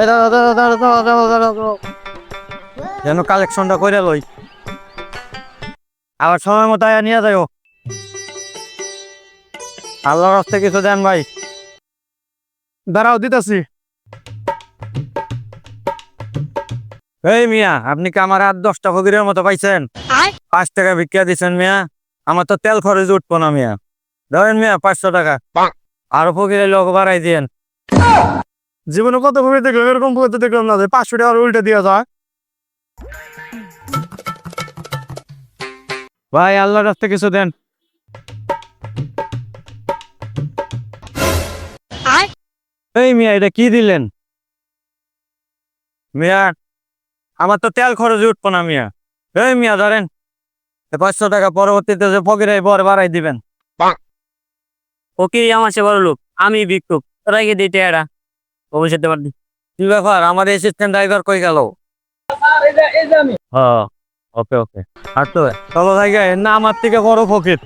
এই দাঁড়াও, দাঁড়াও, দাঁড়াও, দাঁড়াও, দাঁড়াও, দাঁড়াও, দাঁড়াও। যেন কালেকশনটা করে লই, আবার সময় মতো আয়া নিয়ে যাও। আল্লাহর রাস্তে কিছু দেন ভাই। দাঁড়াও দিতেছি। এই মিয়া, আপনি কি আমার 8-10টা ফকিরের মতো পাইছেন? 5 টাকা ভিক্ষা দিচ্ছেন মিয়া, আমার তো তেল খরচ উঠবো না মিয়া। ধরেন মিয়া 500 টাকা, আরো ফকিরের লোক বাড়াই দিয়েন। জীবনে কত ভাবে দেখলাম, এরকম ভাবে তো দেখলাম না যে 500 টাকা উল্টে দিয়ে যায়। ভাই আল্লাহর রাস্তে কিছু দেন। এই মিয়া, এটা কি দিলেন মিয়া? আমার তো তেল খরচ উঠবো না মিয়া। এই মিয়া ধরেন 500 টাকা, পরবর্তীতে যে ফকিরে বর বাড়াই দিবেন। ফকির আমার সে বড় লোক, আমি ভিক্ষুক, তোরা গিয়ে দিতে এরা ভবিষ্যতে পারবি। কি ব্যাপার, আমার অ্যাসিস্ট্যান্ট ড্রাইভার কই গেল? হ্যাঁ, ওকে ওকে। আর তো চলো জায়গায় না, আমার থেকে বড় ফকির।